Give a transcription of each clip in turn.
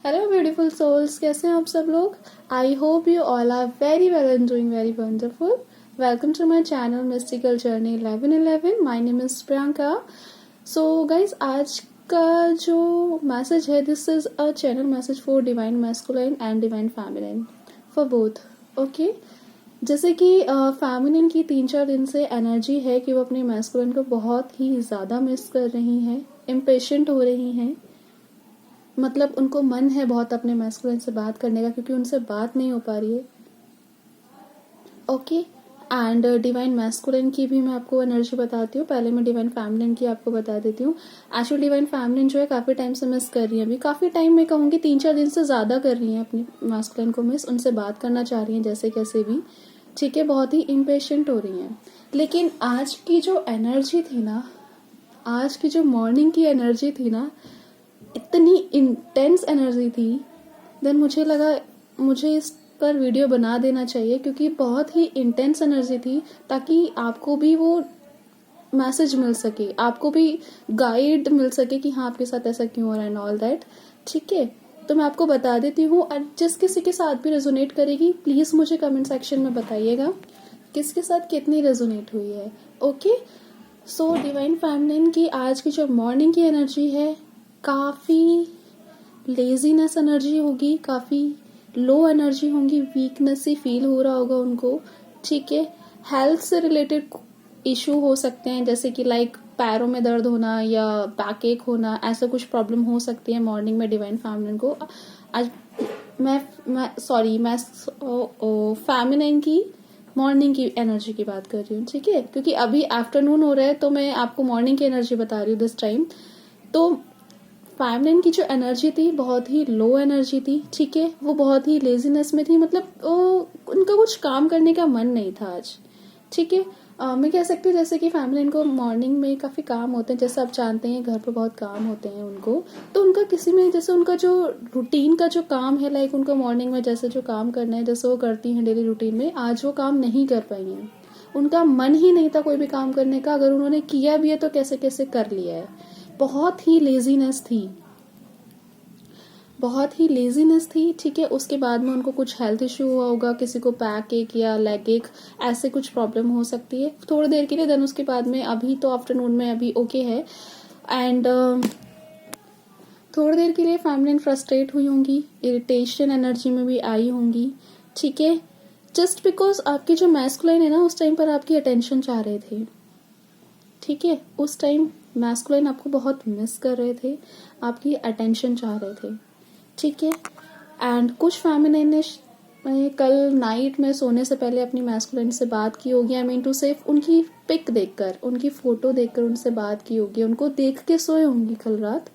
Hello beautiful souls, कैसे हैं आप सब लोग। I hope you all are very well and doing very wonderful. Welcome to my channel mystical journey 1111। My name is Priyanka. So guys, आज का जो message है, this is a channel message for divine masculine and divine feminine, for both. Okay, जैसे कि feminine की 3-4 दिन से energy है कि वो अपने मैस्कुलाइन को बहुत ही ज़्यादा मिस कर रही हैं, इम्पेशेंट हो रही हैं। मतलब उनको मन है बहुत अपने मैस्कुलिन से बात करने का, क्योंकि उनसे बात नहीं हो पा रही है। ओके, एंड डिवाइन मैस्कुलिन की भी मैं आपको एनर्जी बताती हूँ। पहले मैं डिवाइन फेमिनिन की आपको बता देती हूँ। एक्चुअली डिवाइन फेमिनिन जो है काफ़ी टाइम से मिस कर रही है, अभी काफ़ी टाइम में कहूँगी 3-4 दिन से ज़्यादा कर रही हैं अपनी मैस्कुलिन को मिस, उनसे बात करना चाह रही हैं जैसे कैसे भी। ठीक है, बहुत ही इम्पेशेंट हो रही हैं। लेकिन आज की जो एनर्जी थी ना, आज की जो मॉर्निंग की एनर्जी थी ना, इतनी इंटेंस एनर्जी थी। देन मुझे लगा मुझे इस पर वीडियो बना देना चाहिए, क्योंकि बहुत ही इंटेंस एनर्जी थी, ताकि आपको भी वो मैसेज मिल सके, आपको भी गाइड मिल सके कि हाँ आपके साथ ऐसा क्यों हो रहा है एंड ऑल दैट। ठीक है, तो मैं आपको बता देती हूँ, और जिस किसी के साथ भी रेजोनेट करेगी प्लीज़ मुझे कमेंट सेक्शन में बताइएगा किसके साथ कितनी रेजोनेट हुई है। ओके, सो डिवाइन फेमिनिन की आज की जो मॉर्निंग की एनर्जी है, काफ़ी लेजीनेस एनर्जी होगी, काफ़ी लो एनर्जी होंगी, वीकनेस ही फील हो रहा होगा उनको। ठीक है, हेल्थ से रिलेटेड इशू हो सकते हैं, जैसे कि लाइक पैरों में दर्द होना या बैक एक होना, ऐसा कुछ प्रॉब्लम हो सकती है मॉर्निंग में डिवाइन फेमिनिन को। आज मैं सॉरी मैं फेमिनिन की मॉर्निंग की एनर्जी की बात कर रही हूँ। ठीक है, क्योंकि अभी आफ्टरनून हो रहा है तो मैं आपको मॉर्निंग की एनर्जी बता रही हूँ दिस टाइम। तो फेमिनिन की जो एनर्जी थी बहुत ही लो एनर्जी थी। ठीक है, वो बहुत ही लेजीनेस में थी, मतलब उनका कुछ काम करने का मन नहीं था आज। ठीक है, मैं कह सकती हूँ जैसे कि फेमिनिन को मॉर्निंग में काफ़ी काम होते हैं, जैसे आप जानते हैं घर पर बहुत काम होते हैं उनको, तो उनका किसी में जैसे उनका जो रूटीन का जो काम है, लाइक उनको मॉर्निंग में जैसे जो काम करना है जैसे वो करती हैं डेली रूटीन में, आज वो काम नहीं कर पाई हैं। उनका मन ही नहीं था कोई भी काम करने का, अगर उन्होंने किया भी है तो कैसे कैसे कर लिया है। बहुत ही लेजीनेस थी, बहुत ही लेजीनेस थी। ठीक है, उसके बाद में उनको कुछ हेल्थ इश्यू हुआ होगा, किसी को बैक एक या लेग एक, ऐसे कुछ प्रॉब्लम हो सकती है थोड़ी देर के लिए। देन उसके बाद में अभी तो आफ्टरनून में अभी ओके है, एंड थोड़ी देर के लिए फेमिनिन फ्रस्ट्रेट हुई होंगी, इरिटेशन एनर्जी में भी आई होंगी। ठीक है, जस्ट बिकॉज आपकी जो मैस्कुलाइन है ना, उस टाइम पर आपकी अटेंशन चाह रहे थे। ठीक है, उस टाइम मैस्कुलाइन आपको बहुत मिस कर रहे थे, आपकी अटेंशन चाह रहे थे। ठीक है, एंड कुछ फेमिनिन ने कल नाइट में सोने से पहले अपनी मैस्कुलिन से बात की होगी। आई मीन टू से उनकी पिक देखकर, उनकी फोटो देखकर उनसे बात की होगी, उनको देख के सोए होंगी कल रात,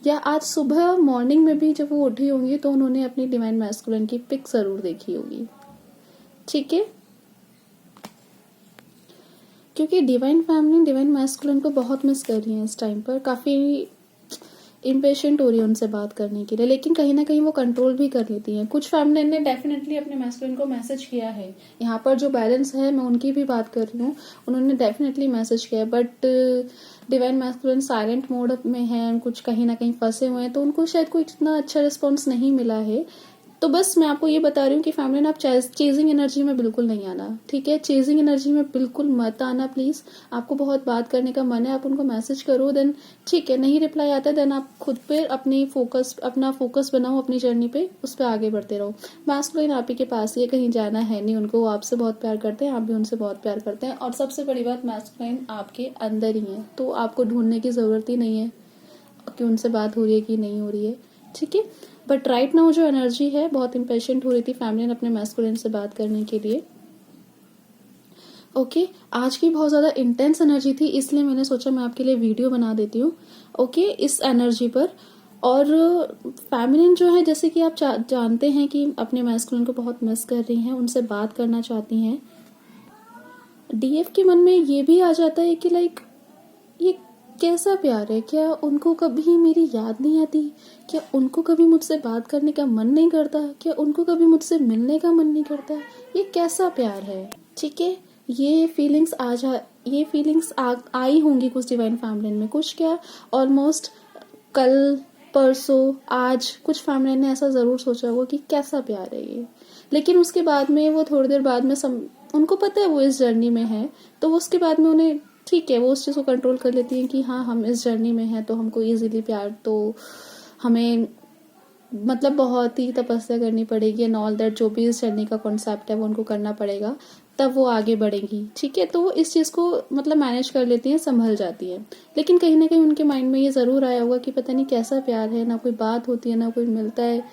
या आज सुबह मॉर्निंग में भी जब वो उठी होंगी तो उन्होंने अपनी डिवाइन मैस्कुलिन की पिक जरूर देखी होगी। ठीक है, क्योंकि डिवाइन फैमिली डिवाइन मैस्कुलिन को बहुत मिस कर रही है इस टाइम पर, काफ़ी इम्पेशेंट हो रही है उनसे बात करने के लिए, लेकिन कहीं ना कहीं वो कंट्रोल भी कर लेती हैं। कुछ फैमिली ने डेफिनेटली अपने मैस्कुलिन को मैसेज किया है, यहाँ पर जो बैलेंस है मैं उनकी भी बात कर रही हूँ, उन्होंने डेफिनेटली मैसेज किया है, but divine masculine silent mode में है, कुछ कहीं ना कहीं फंसे हुए हैं, तो उनको शायद कोई इतना अच्छा रिस्पॉन्स नहीं मिला है। तो बस मैं आपको ये बता रही हूँ कि फैमिली ने आप चेजिंग एनर्जी में बिल्कुल नहीं आना। ठीक है, चेजिंग एनर्जी में बिल्कुल मत आना प्लीज। आपको बहुत बात करने का मन है, आप उनको मैसेज करो, देन ठीक है, नहीं रिप्लाई आता देन आप खुद पे अपना फोकस बनाओ अपनी जर्नी पे, उस पर आगे बढ़ते रहो। मैस्कुलिन आप ही के पास ही है, कहीं जाना है नहीं उनको, वो आपसे बहुत प्यार करते हैं, आप भी उनसे बहुत प्यार करते हैं, और सबसे बड़ी बात मैस्कुलिन आपके अंदर ही है, तो आपको ढूंढने की जरूरत ही नहीं है कि उनसे बात हो रही है कि नहीं हो रही है। ठीक है, बट राइट नाउ जो एनर्जी है, बहुत इम्पेशेंट हो रही थी फैमिली अपने मैस्कुलिन से बात करने के लिए। ओके, आज की बहुत ज़्यादा इंटेंस एनर्जी थी, इसलिए मैंने सोचा मैं आपके लिए वीडियो बना देती हूँ। ओके, इस एनर्जी पर। और फेमिनिन जो है, जैसे कि आप जानते हैं कि अपने मैस्कुलिन को बहुत मिस कर रही हैं, उनसे बात करना चाहती हैं। डीएफ के मन में ये भी आ जाता है कि लाइक ये कैसा प्यार है, क्या उनको कभी मेरी याद नहीं आती, क्या उनको कभी मुझसे बात करने का मन नहीं करता, क्या उनको कभी मुझसे मिलने का मन नहीं करता, ये कैसा प्यार है। ठीक है, ये फीलिंग्स आई होंगी कुछ डिवाइन फैमिली में, कुछ क्या ऑलमोस्ट कल परसों, आज कुछ फैमिली ने ऐसा ज़रूर सोचा होगा कि कैसा प्यार है ये, लेकिन उसके बाद में वो थोड़ी देर बाद में उनको पता है वो इस जर्नी में है, तो वो उसके बाद में उन्हें ठीक है, वो उस चीज़ को कंट्रोल कर लेती हैं कि हाँ हम इस जर्नी में हैं तो हमको इजीली प्यार, तो हमें मतलब बहुत ही तपस्या करनी पड़ेगी एंड ऑल दैट, जो भी इस जर्नी का कॉन्सेप्ट है वो उनको करना पड़ेगा, तब वो आगे बढ़ेंगी। ठीक है, तो वो इस चीज़ को मतलब मैनेज कर लेती हैं, संभल जाती है। लेकिन कहीं ना कहीं उनके माइंड में ये ज़रूर आया होगा कि पता नहीं कैसा प्यार है, ना कोई बात होती है ना कोई मिलता है,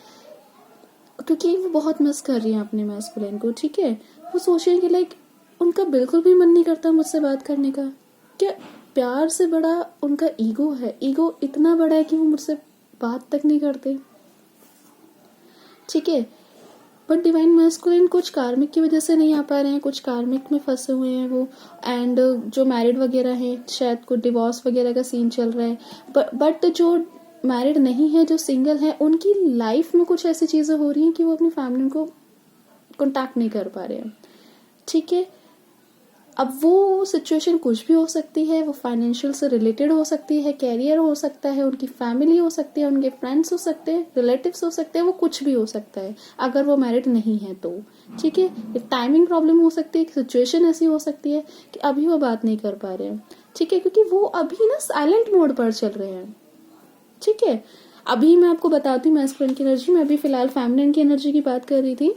क्योंकि वो बहुत मिस कर रही हैं अपने मैस्कुलिन को। ठीक है, वो सोच रही है कि लाइक उनका बिल्कुल भी मन नहीं करता मुझसे बात करने का। क्या प्यार से बड़ा उनका ईगो है, ईगो इतना बड़ा है कि वो मुझसे बात तक नहीं करते। ठीक है, बट डिवाइन मैस्कुलिन कुछ कार्मिक की वजह से नहीं आ पा रहे हैं, कुछ कार्मिक में फंसे हुए हैं वो, एंड जो मैरिड वगैरह हैं शायद कुछ डिवोर्स वगैरह का सीन चल रहा है, बट जो मैरिड नहीं है, जो सिंगल है, उनकी लाइफ में कुछ ऐसी चीज़ें हो रही हैं कि वो अपनी फैमिली को कॉन्टैक्ट नहीं कर पा रहे हैं। ठीक है, अब वो सिचुएशन कुछ भी हो सकती है, वो फाइनेंशियल से रिलेटेड हो सकती है, कैरियर हो सकता है, उनकी फैमिली हो सकती है, उनके फ्रेंड्स हो सकते हैं, रिलेटिव्स हो सकते हैं, वो कुछ भी हो सकता है अगर वो मैरिड नहीं है तो। ठीक है, एक टाइमिंग प्रॉब्लम हो सकती है, सिचुएशन ऐसी हो सकती है कि अभी वो बात नहीं कर पा रहे हैं। ठीक है, क्योंकि वो अभी ना साइलेंट मोड पर चल रहे हैं। ठीक है, अभी मैं आपको बताती हूँ मैस्कुलिन की एनर्जी, मैं अभी फिलहाल फेमिनिन की एनर्जी की बात कर रही थी।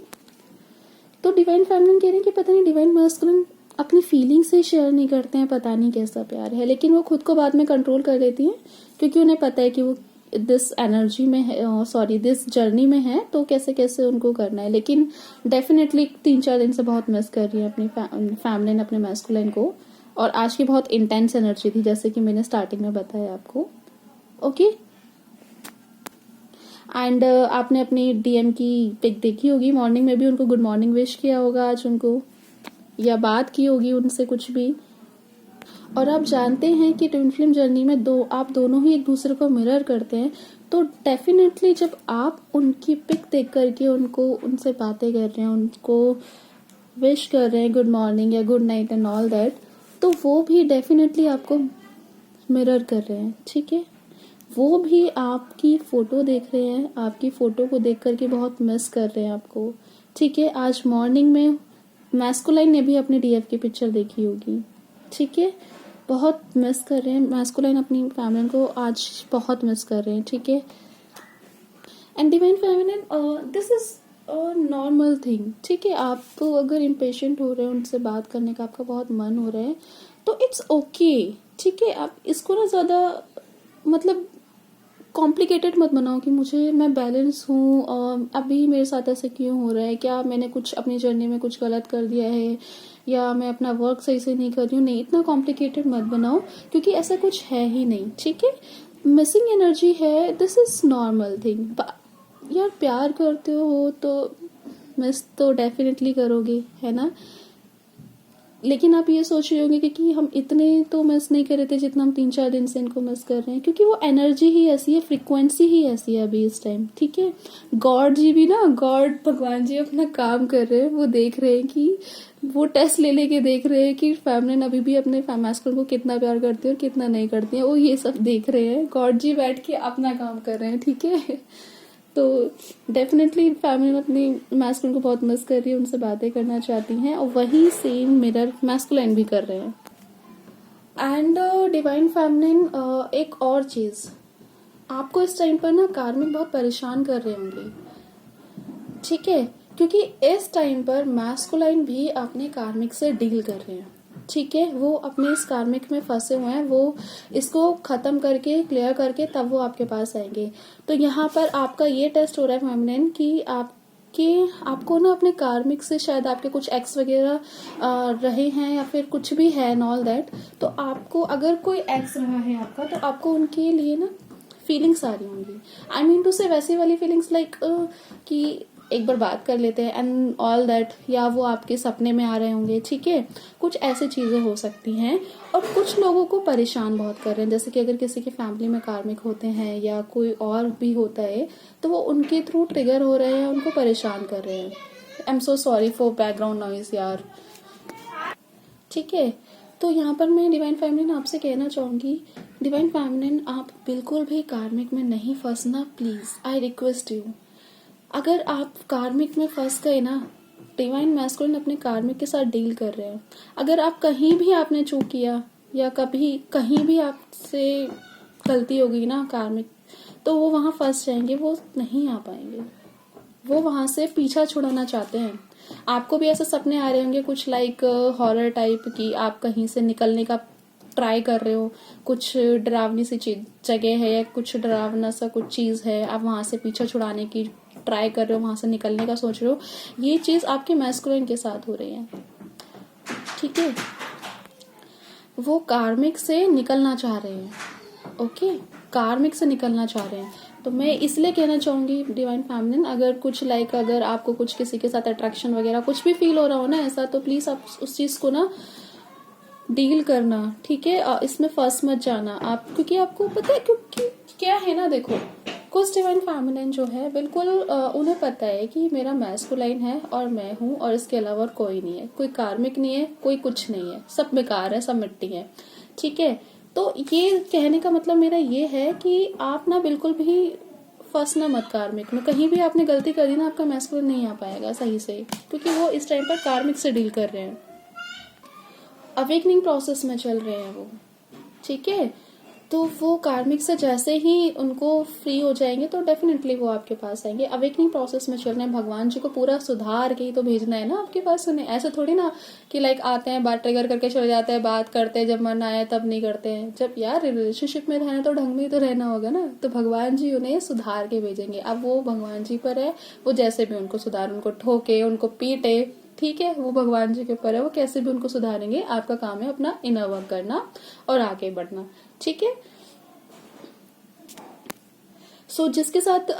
तो डिवाइन फेमिनिन कह रहे हैं कि पता नहीं डिवाइन मैस्कुलिन अपनी फीलिंग्स से शेयर नहीं करते हैं, पता नहीं कैसा प्यार है, लेकिन वो खुद को बाद में कंट्रोल कर लेती हैं, क्योंकि उन्हें पता है कि वो दिस एनर्जी में है, सॉरी दिस जर्नी में है, तो कैसे कैसे उनको करना है। लेकिन डेफिनेटली 3-4 दिन से बहुत मिस कर रही है अपनी फैमिली, अपने मैस्कुलिन को, और आज की बहुत इंटेंस एनर्जी थी, जैसे कि मैंने स्टार्टिंग में बताया आपको। ओके, एंड आपने अपनी डीएम की पिक देखी होगी, मॉर्निंग में भी उनको गुड मॉर्निंग विश किया होगा आज उनको, या बात की होगी उनसे कुछ भी। और आप जानते हैं कि ट्विन फ्लेम जर्नी में आप दोनों ही एक दूसरे को मिरर करते हैं, तो डेफिनेटली जब आप उनकी पिक देख करके उनसे बातें कर रहे हैं, उनको विश कर रहे हैं गुड मॉर्निंग या good night and all that, तो वो भी डेफिनेटली आपको मिरर कर रहे हैं। ठीक है, वो भी आपकी फोटो देख रहे हैं, आपकी फोटो को देख करके बहुत मिस कर रहे हैं आपको। ठीक है, आज मॉर्निंग में मैस्कुलाइन ने भी अपनी डीएफ की पिक्चर देखी होगी। ठीक है, बहुत मिस कर रहे हैं मैस्कुलाइन, अपनी फैमिली को आज बहुत मिस कर रहे हैं। ठीक है, and divine feminine, this is normal thing. ठीक है, आप तो अगर इम्पेशेंट हो रहे हैं उनसे बात करने का, आपका बहुत मन हो रहा है, तो इट्स ओके। ठीक है, आप इसको ना ज्यादा मतलब कॉम्प्लिकेटेड मत बनाओ कि मैं बैलेंस हूँ और अभी मेरे साथ ऐसे क्यों हो रहा है, क्या मैंने कुछ अपनी जर्नी में कुछ गलत कर दिया है, या मैं अपना वर्क सही से नहीं कर रही हूँ। नहीं, इतना कॉम्प्लिकेटेड मत बनाओ, क्योंकि ऐसा कुछ है ही नहीं। ठीक है, मिसिंग एनर्जी है, दिस इज नॉर्मल थिंग। यार प्यार करते हो तो मिस तो डेफिनेटली करोगे, है ना। लेकिन आप ये सोच रहे होंगे कि हम इतने तो मिस नहीं कर रहे थे जितना हम 3-4 दिन से इनको मिस कर रहे हैं, क्योंकि वो एनर्जी ही ऐसी है, फ्रीक्वेंसी ही ऐसी है अभी इस टाइम। ठीक है, गॉड जी भी ना, गॉड भगवान जी अपना काम कर रहे हैं, वो देख रहे हैं कि वो टेस्ट ले लेके देख रहे हैं कि फैमिली अभी भी अपने मैस्कुलिन को कितना प्यार करती है और कितना नहीं करती है, वो ये सब देख रहे हैं। गॉड जी बैठ के अपना काम कर रहे हैं। ठीक है, तो डेफिनेटली फैमिली अपनी मैस्कुलिन को बहुत मिस कर रही है, उनसे बातें करना चाहती हैं, और वही सेम मिरर मैस्कुलिन भी कर रहे हैं। एंड डिवाइन फेमिनिन, एक और चीज, आपको इस टाइम पर ना कार्मिक बहुत परेशान कर रहे होंगे। ठीक है, क्योंकि इस टाइम पर मैस्कुलाइन भी अपने कार्मिक से डील कर रहे हैं। ठीक है, वो अपने इस कार्मिक में फंसे हुए हैं, वो इसको खत्म करके क्लियर करके तब वो आपके पास आएंगे। तो यहाँ पर आपका ये टेस्ट हो रहा है फेमिनिन कि आपको ना अपने कार्मिक से, शायद आपके कुछ एक्स वगैरह रहे हैं या फिर कुछ भी है एंड ऑल दैट, तो आपको अगर कोई एक्स रहा है आपका, तो आपको उनके लिए ना फीलिंग्स आ रही होंगी। आई मीन टू से वैसी वाली फीलिंग्स लाइक कि एक बार बात कर लेते हैं एंड ऑल दैट, या वो आपके सपने में आ रहे होंगे। ठीक है, कुछ ऐसी चीजें हो सकती हैं। और कुछ लोगों को परेशान बहुत कर रहे हैं, जैसे कि अगर किसी की फैमिली में कार्मिक होते हैं या कोई और भी होता है, तो वो उनके थ्रू ट्रिगर हो रहे हैं, उनको परेशान कर रहे हैं। आई am so sorry for background noise यार। ठीक है, तो यहाँ पर मैं डिवाइन फैमिली आपसे कहना चाहूंगी, डिवाइन फेमिनिन, आप बिल्कुल भी कार्मिक में नहीं फंसना प्लीज, आई रिक्वेस्ट यू। अगर आप कार्मिक में फंस गए ना, डिवाइन मैस्कुलिन अपने कार्मिक के साथ डील कर रहे हैं। अगर आप कहीं भी आपने चूक किया या कभी कहीं भी आपसे गलती हो गई ना कार्मिक, तो वो वहां फंस जाएंगे, वो नहीं आ पाएंगे। वो वहां से पीछा छुड़ाना चाहते हैं। आपको भी ऐसे सपने आ रहे होंगे कुछ लाइक हॉरर टाइप की, आप कहीं से निकलने का ट्राई कर रहे हो, कुछ डरावनी सी जगह है, कुछ डरावना सा कुछ चीज है, आप वहां से पीछा छुड़ाने की ट्राई कर रहे हो, वहां से निकलने का सोच रहे हो। ये चीज आपके मैस्कुलिन के साथ हो रही है, ठीक है। वो कार्मिक से निकलना चाह रहे हैं, ओके, कार्मिक से निकलना चाह रहे हैं। तो मैं इसलिए कहना चाहूंगी डिवाइन फेमिनिन, अगर कुछ लाइक अगर आपको कुछ किसी के साथ अट्रैक्शन वगैरह कुछ भी फील हो रहा हो ना ऐसा, तो प्लीज आप उस चीज को ना डील करना, ठीक है। इसमें फंस मत जाना आप, क्योंकि आपको पता है क्योंकि क्या है ना, देखो कुछ डिवाइन फेमिनिन जो है बिल्कुल उन्हें पता है कि मेरा मैस्कुलाइन है और मैं हूँ और इसके अलावा और कोई नहीं है, कोई कार्मिक नहीं है, कोई कुछ नहीं है, सब बेकार है, सब मिट्टी है, ठीक है। तो ये कहने का मतलब मेरा ये है कि आप ना बिल्कुल भी फंसना मत कार्मिक में। कहीं भी आपने गलती कर दी ना, आपका मैस्कुलिन नहीं आ पाएगा सही से, क्योंकि वो इस टाइम पर कार्मिक से डील कर रहे हैं, अवेकनिंग प्रोसेस में चल रहे हैं वो, ठीक है। तो वो कार्मिक से जैसे ही उनको फ्री हो जाएंगे तो डेफिनेटली वो आपके पास आएंगे। अवेकनिंग प्रोसेस में चल रहे हैं, भगवान जी को पूरा सुधार के ही तो भेजना है ना आपके पास। सुने ऐसे थोड़ी ना कि लाइक आते हैं, बात ट्रिगर करके चले जाते हैं, बात करते हैं, जब मन आए तब नहीं करते हैं। जब यार रिलेशनशिप में रहना तो ढंग में ही तो रहना होगा ना, तो भगवान जी उन्हें सुधार के भेजेंगे। अब वो भगवान जी पर है, वो जैसे भी उनको सुधार, उनको ठोके, उनको पीटे, ठीक है, वो भगवान जी के ऊपर है, वो कैसे भी उनको सुधारेंगे। आपका काम है अपना इनर वर्क करना और आगे बढ़ना, ठीक है। सो जिसके साथ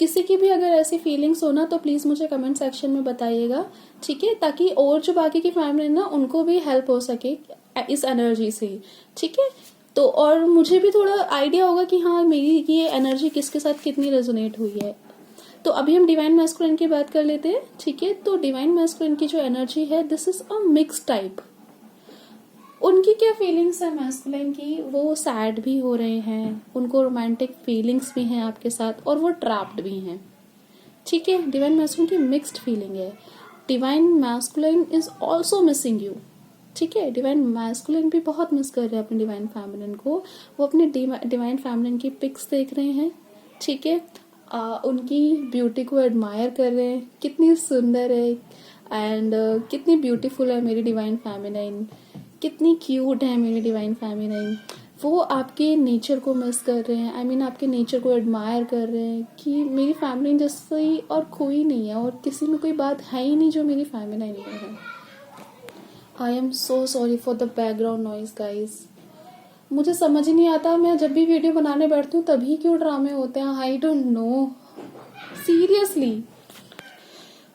किसी की भी अगर ऐसी फीलिंग्स हो ना, तो प्लीज मुझे कमेंट सेक्शन में बताइएगा, ठीक है, ताकि और जो बाकी की फैमिली ना उनको भी हेल्प हो सके इस एनर्जी से, ठीक है। तो और मुझे भी थोड़ा आइडिया होगा कि हाँ मेरी ये एनर्जी किसके साथ कितनी रेजोनेट हुई है। तो अभी हम डिवाइन मैस्कुलिन की बात कर लेते हैं, ठीक है। तो डिवाइन मैस्कुलिन की जो एनर्जी है, this is a mix type. उनकी क्या फीलिंग्स है मैस्कुलिन की, वो सैड भी हो रहे हैं, उनको रोमांटिक फीलिंग्स भी हैं आपके साथ, और वो ट्रैप्ड भी हैं, ठीक है। डिवाइन मैस्कुलिन की मिक्स्ड फीलिंग है। Divine masculine is also missing you, ठीक है। डिवाइन मैस्कुलिन भी बहुत मिस कर रहे हैं अपने डिवाइन फेमिनिन को। वो अपने डिवाइन फेमिनिन की पिक्स देख रहे हैं, ठीक है, उनकी ब्यूटी को एडमायर कर रहे हैं, कितनी सुंदर है एंड कितनी ब्यूटीफुल है मेरी डिवाइन फेमिनिन, कितनी क्यूट है मेरी डिवाइन फेमिनिन। वो आपके नेचर को मिस कर रहे हैं, आई मीन आपके नेचर को एडमायर कर रहे हैं कि मेरी फेमिनिन जैसी और कोई नहीं है, और किसी में कोई बात है ही नहीं जो मेरी फेमिनिन में है। आई am so sorry for the background noise guys. मुझे समझ ही नहीं आता, मैं जब भी वीडियो बनाने बैठती हूँ तभी क्यों ड्रामे होते हैं, I don't know seriously.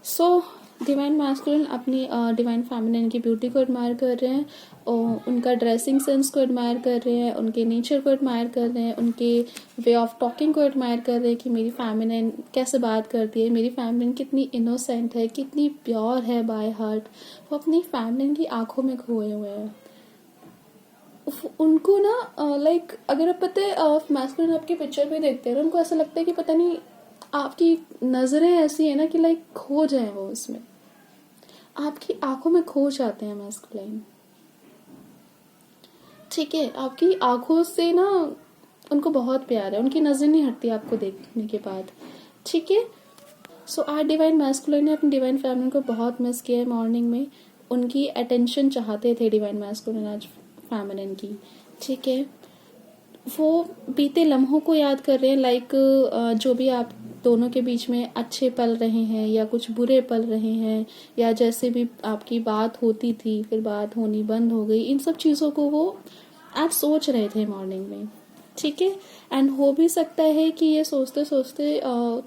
So divine masculine अपनी डिवाइन फेमिनिन की ब्यूटी को एडमायर कर रहे हैं, और उनका ड्रेसिंग सेंस को एडमायर कर रहे हैं, उनके नेचर को एडमायर कर रहे हैं, उनके वे ऑफ टॉकिंग को एडमायर कर रहे हैं कि मेरी फेमिनिन कैसे बात करती है, मेरी फेमिनिन कितनी इनोसेंट है, कितनी प्योर है बाय हार्ट। वो अपनी फेमिनिन की आंखों में खोए हुए हैं। उनको ना लाइक अगर आप पता है मैस्कुलिन आपकी पिक्चर भी देखते हैं, उनको ऐसा लगता है कि पता नहीं आपकी नजरें ऐसी है ना कि लाइक खो जाए वो इसमें, आपकी आंखों में खो जाते हैं मैस्कुलिन, ठीक है। आपकी आंखों से ना उनको बहुत प्यार है, उनकी नजर नहीं हटती आपको देखने के बाद, ठीक है। सो आज डिवाइन मैस्कुलिन ने अपनी डिवाइन फेमिनिन को बहुत मिस किया है मॉर्निंग में, उनकी अटेंशन चाहते थे डिवाइन मैस्कुलिन आज फेमिनिन की, ठीक है। वो बीते लम्हों को याद कर रहे हैं, लाइक जो भी आप दोनों के बीच में अच्छे पल रहे हैं या कुछ बुरे पल रहे हैं, या जैसे भी आपकी बात होती थी फिर बात होनी बंद हो गई, इन सब चीज़ों को वो आज सोच रहे थे मॉर्निंग में, ठीक है। एंड हो भी सकता है कि ये सोचते सोचते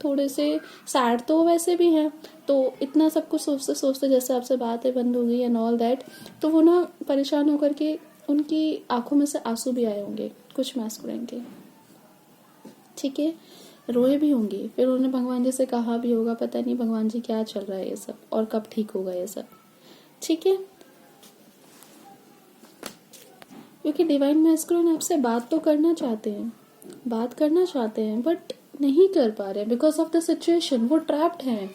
थोड़े से सैड तो वैसे भी हैं, तो इतना सब कुछ सोचते सोचते जैसे आपसे बातें बंद हो गई एंड ऑल दैट, तो वो ना परेशान होकर के उनकी आंखों में से आंसू भी आए होंगे कुछ मैस्कुलिन के, ठीक है, रोए भी होंगे। फिर उन्होंने भगवान जी से कहा भी होगा, पता नहीं भगवान जी क्या चल रहा है ये सब और कब ठीक होगा ये सब, ठीक है। क्योंकि डिवाइन मैस्कुलिन आपसे बात तो करना चाहते हैं, बात करना चाहते हैं, बट नहीं कर पा रहे बिकॉज ऑफ द सिचुएशन। वो ट्रैप्ड हैं,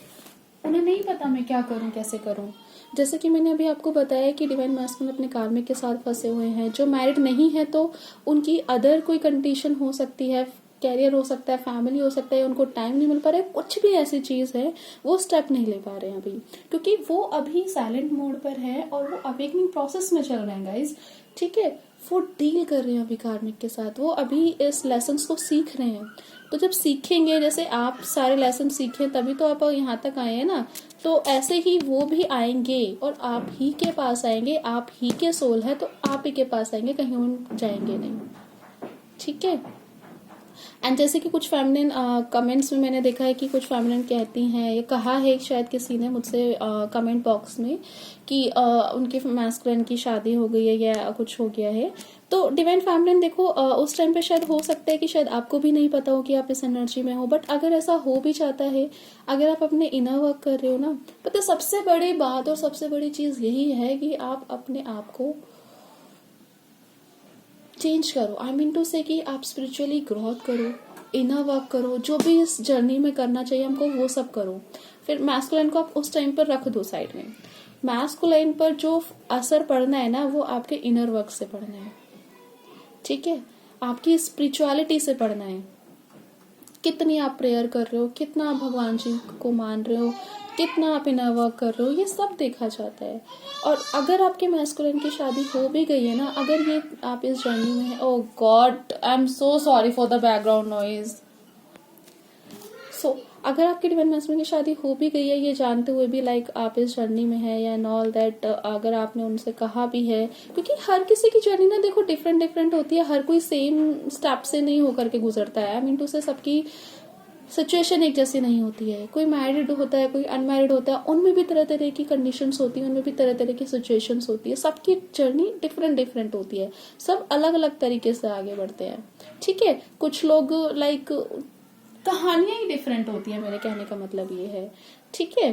उन्हें नहीं पता मैं क्या करूं, कैसे करूं। जैसे कि मैंने अभी आपको बताया कि डिवाइन मैस्कुलिन अपने कार्मिक के साथ फंसे हुए हैं। जो मैरिड नहीं है तो उनकी अदर कोई कंडीशन हो सकती है, कैरियर हो सकता है, फैमिली हो सकता है, उनको टाइम नहीं मिल पा रहा है, कुछ भी ऐसी चीज है, वो स्टेप नहीं ले पा रहे हैं अभी, क्योंकि वो अभी साइलेंट मोड पर है और वो अवेकनिंग प्रोसेस में चल रहे हैं गाइज। ठीक है, वो डील कर रहे हैं अभी कार्मिक के साथ, वो अभी इस लेसन्स को सीख रहे हैं। तो जब सीखेंगे, जैसे आप सारे लेसन सीखे तभी तो आप यहाँ तक आए हैं ना, तो ऐसे ही वो भी आएंगे और आप ही के पास आएंगे। आप ही के सोल है तो आप ही के पास आएंगे, कहीं और जाएंगे नहीं। ठीक है। एंड जैसे कि कुछ फेमिनिन कमेंट्स में मैंने देखा है कि कुछ फेमिनिन कहती हैं, ये कहा है शायद किसी ने मुझसे कमेंट बॉक्स में कि उनके मैस्कुलिन की शादी हो गई है या कुछ हो गया है। तो डिवाइन फेमिनिन देखो, उस टाइम पे शायद हो सकता है कि शायद आपको भी नहीं पता हो कि आप इस एनर्जी में हो, बट अगर ऐसा हो भी चाहता है, अगर आप अपने इनर वर्क कर रहे हो ना, पता सबसे बड़ी बात और सबसे बड़ी चीज यही है कि आप अपने आप को चेंज करो। आई मीन टू से कि आप स्पिरिचुअली ग्रोथ करो, इनर वर्क करो, जो भी इस जर्नी में करना चाहिए हमको वो सब करो। फिर मैस्कुलाइन को आप उस टाइम पर रख दो साइड में। मैस्कुलाइन पर जो असर पड़ना है ना, वो आपके इनर वर्क से पड़ना है। ठीक है, आपकी स्पिरिचुअलिटी से पड़ना है। कितनी आप प्रेयर कर रहे हो, कितना आप भगवान जी को मान रहे हो, कितना आप इनर वर्क कर रहे हो, ये सब देखा जाता है। और अगर आपके मैस्कुलिन की शादी हो भी गई है ना, अगर ये आप इस जर्नी में है, oh god I am so sorry for the background noise. So अगर आपके डिवाइन मैस्कुलिन की शादी हो भी गई है, ये जानते हुए भी लाइक आप इस जर्नी में है या ऑल दैट, अगर आपने उनसे कहा भी है, क्योंकि हर किसी की जर्नी ना देखो डिफरेंट डिफरेंट होती है, हर कोई सेम स्टेप से नहीं होकर के गुजरता है। आई मीन टू से सबकी सिचुएशन एक जैसी नहीं होती है। कोई मैरिड होता है, कोई अनमैरिड होता है, उनमें भी तरह तरह की कंडीशंस होती है, उनमें भी तरह तरह की सिचुएशंस होती है। सबकी जर्नी डिफरेंट डिफरेंट होती है, सब अलग अलग तरीके से आगे बढ़ते हैं। ठीक है, कुछ लोग लाइक कहानियां ही डिफरेंट होती है, मेरे कहने का मतलब ये है। ठीक है,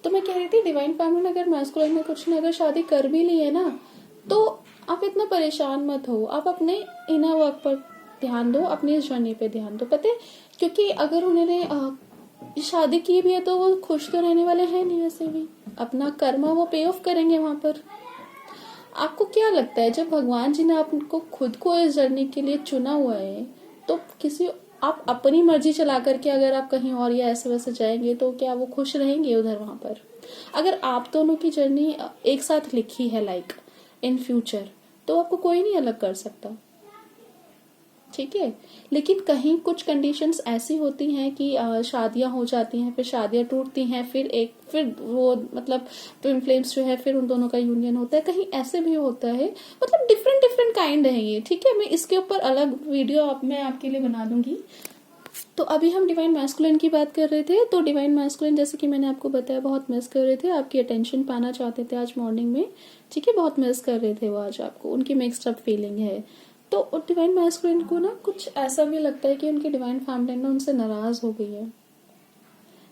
तो मैं कह रही थी डिवाइन फैमिली अगर मैस्कुलिन में कुछ ने अगर शादी कर भी ली है ना, तो आप इतना परेशान मत हो, आप अपने इनर वर्क पर ध्यान दो, अपनी इस जर्नी पे ध्यान दो। पता है, क्योंकि अगर उन्होंने शादी की भी है तो वो खुश तो रहने वाले हैं नहीं, वैसे भी अपना कर्मा वो पे ऑफ करेंगे वहां पर। आपको क्या लगता है, जब भगवान जी ने आपको खुद को इस जर्नी के लिए चुना हुआ है, तो किसी आप अपनी मर्जी चला करके अगर आप कहीं और या ऐसे वैसे जाएंगे तो क्या वो खुश रहेंगे उधर वहां पर? अगर आप दोनों की जर्नी एक साथ लिखी है लाइक इन फ्यूचर, तो आपको कोई नहीं अलग कर सकता। ठीक है, लेकिन कहीं कुछ कंडीशंस ऐसी होती हैं कि शादियां हो जाती हैं, फिर शादियां टूटती हैं, फिर वो मतलब ट्विन फ्लेम्स जो है फिर उन दोनों का यूनियन होता है, कहीं ऐसे भी होता है। मतलब डिफरेंट डिफरेंट काइंड है ये। ठीक है, मैं इसके ऊपर अलग वीडियो मैं आपके लिए बना दूंगी। तो अभी हम डिवाइन मैस्कुलिन की बात कर रहे थे। तो डिवाइन मैस्कुलिन जैसे कि मैंने आपको बताया बहुत मिस कर रहे थे, आपकी अटेंशन पाना चाहते थे आज मॉर्निंग में। ठीक है, बहुत मिस कर रहे थे वो आज आपको, उनकी मिक्स्ड अप फीलिंग है। तो डिवाइन मैस्कुलिन को ना कुछ ऐसा भी लगता है कि उनकी डिवाइन फैमिली ना उनसे नाराज हो गई है,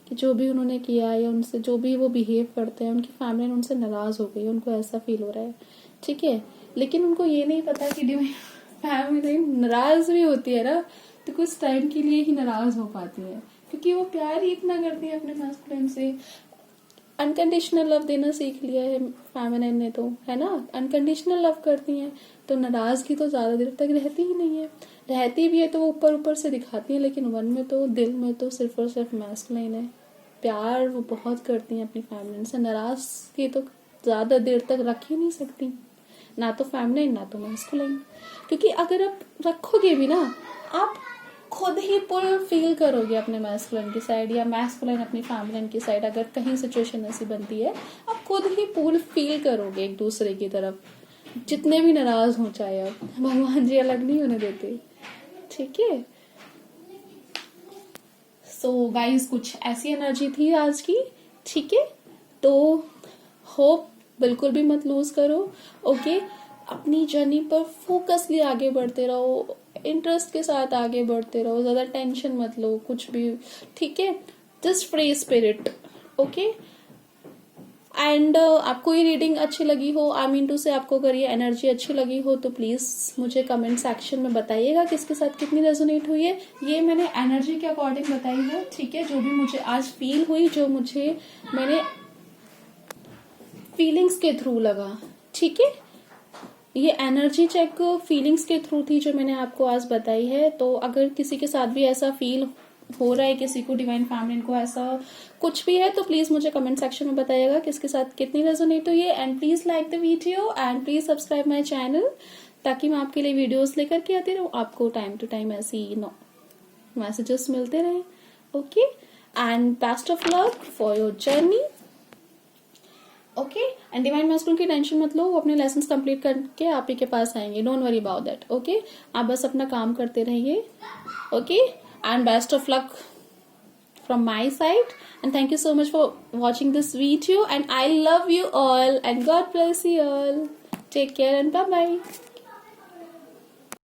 कि जो भी उन्होंने किया या उनसे जो भी वो बिहेव करते हैं, उनकी फैमिली उनसे नाराज हो गई है, उनको ऐसा फील हो रहा है। ठीक है, लेकिन उनको ये नहीं पता कि डिवाइन फैमिली नाराज भी होती है ना, तो कुछ टाइम के लिए ही नाराज हो पाती है, क्योंकि वो प्यार ही इतना करती है अपने मैस्कुलिन से। अनकंडीशनल लव देना सीख लिया है फेमिनिन ने, तो है ना, अनकंडीशनल लव करती हैं, तो नाराजगी तो ज्यादा देर तक रहती ही नहीं है। रहती भी है तो वो ऊपर ऊपर से दिखाती है, लेकिन मन में तो, दिल में तो सिर्फ और सिर्फ मैस्कुलिन है। प्यार वो बहुत करती हैं अपनी फेमिनिन से, नाराजगी तो ज्यादा देर तक रख ही नहीं सकती, ना तो फेमिनिन ना तो मैस्कुलिन। क्योंकि अगर आप रखोगे भी ना, आप खुद ही पुल फील करोगे अपने मैस्कुलिन की साइड, या मैस्कुलिन अपनी फेमिनिन की साइड। अगर कहीं सिचुएशन ऐसी बनती है, आप खुद ही पुल फील करोगे एक दूसरे की तरफ, जितने भी नाराज हो चाहे आप, भगवान जी अलग नहीं होने देते। ठीक है, सो गाइस कुछ ऐसी एनर्जी थी आज की। ठीक है, तो होप बिल्कुल भी मत लूज करो। ओके, अपनी जर्नी पर फोकसली आगे बढ़ते रहो, इंटरेस्ट के साथ आगे बढ़ते रहो, ज्यादा टेंशन मत लो कुछ भी। ठीक है, just free spirit. Okay, and आपको ये रीडिंग अच्छी लगी हो, आई मीन टू से आपको अगर ये एनर्जी अच्छी लगी हो तो प्लीज मुझे कमेंट सेक्शन में बताइएगा किसके साथ कितनी रेजोनेट हुई है। ये मैंने एनर्जी के अकॉर्डिंग बताई है, ठीक है, जो भी मुझे आज फील हुई, जो मुझे मैंने फीलिंग्स के थ्रू लगा, ठीक है। ये एनर्जी चेक फीलिंग्स के थ्रू थी जो मैंने आपको आज बताई है। तो अगर किसी के साथ भी ऐसा फील हो रहा है, किसी को डिवाइन फेमिनिन को ऐसा कुछ भी है, तो प्लीज मुझे कमेंट सेक्शन में बताइएगा किसके साथ कितनी रेजोनेट हुई है। And please like the video and please subscribe my channel, ताकि मैं आपके लिए वीडियोस लेकर के आती रहूं, आपको टाइम टू टाइम ऐसी मैसेजेस मिलते रहे। Okay, and best of luck for your journey. Okay, and divine masculine की टेंशन मत लो, वो अपने लेसन्स कंप्लीट करके आप ही के पास आएंगे, don't worry about that. Okay, आप बस अपना काम करते रहिए। Okay, and best of luck from my side, and thank you so much for watching this video, and I love you all and God bless you all. Take care and bye bye.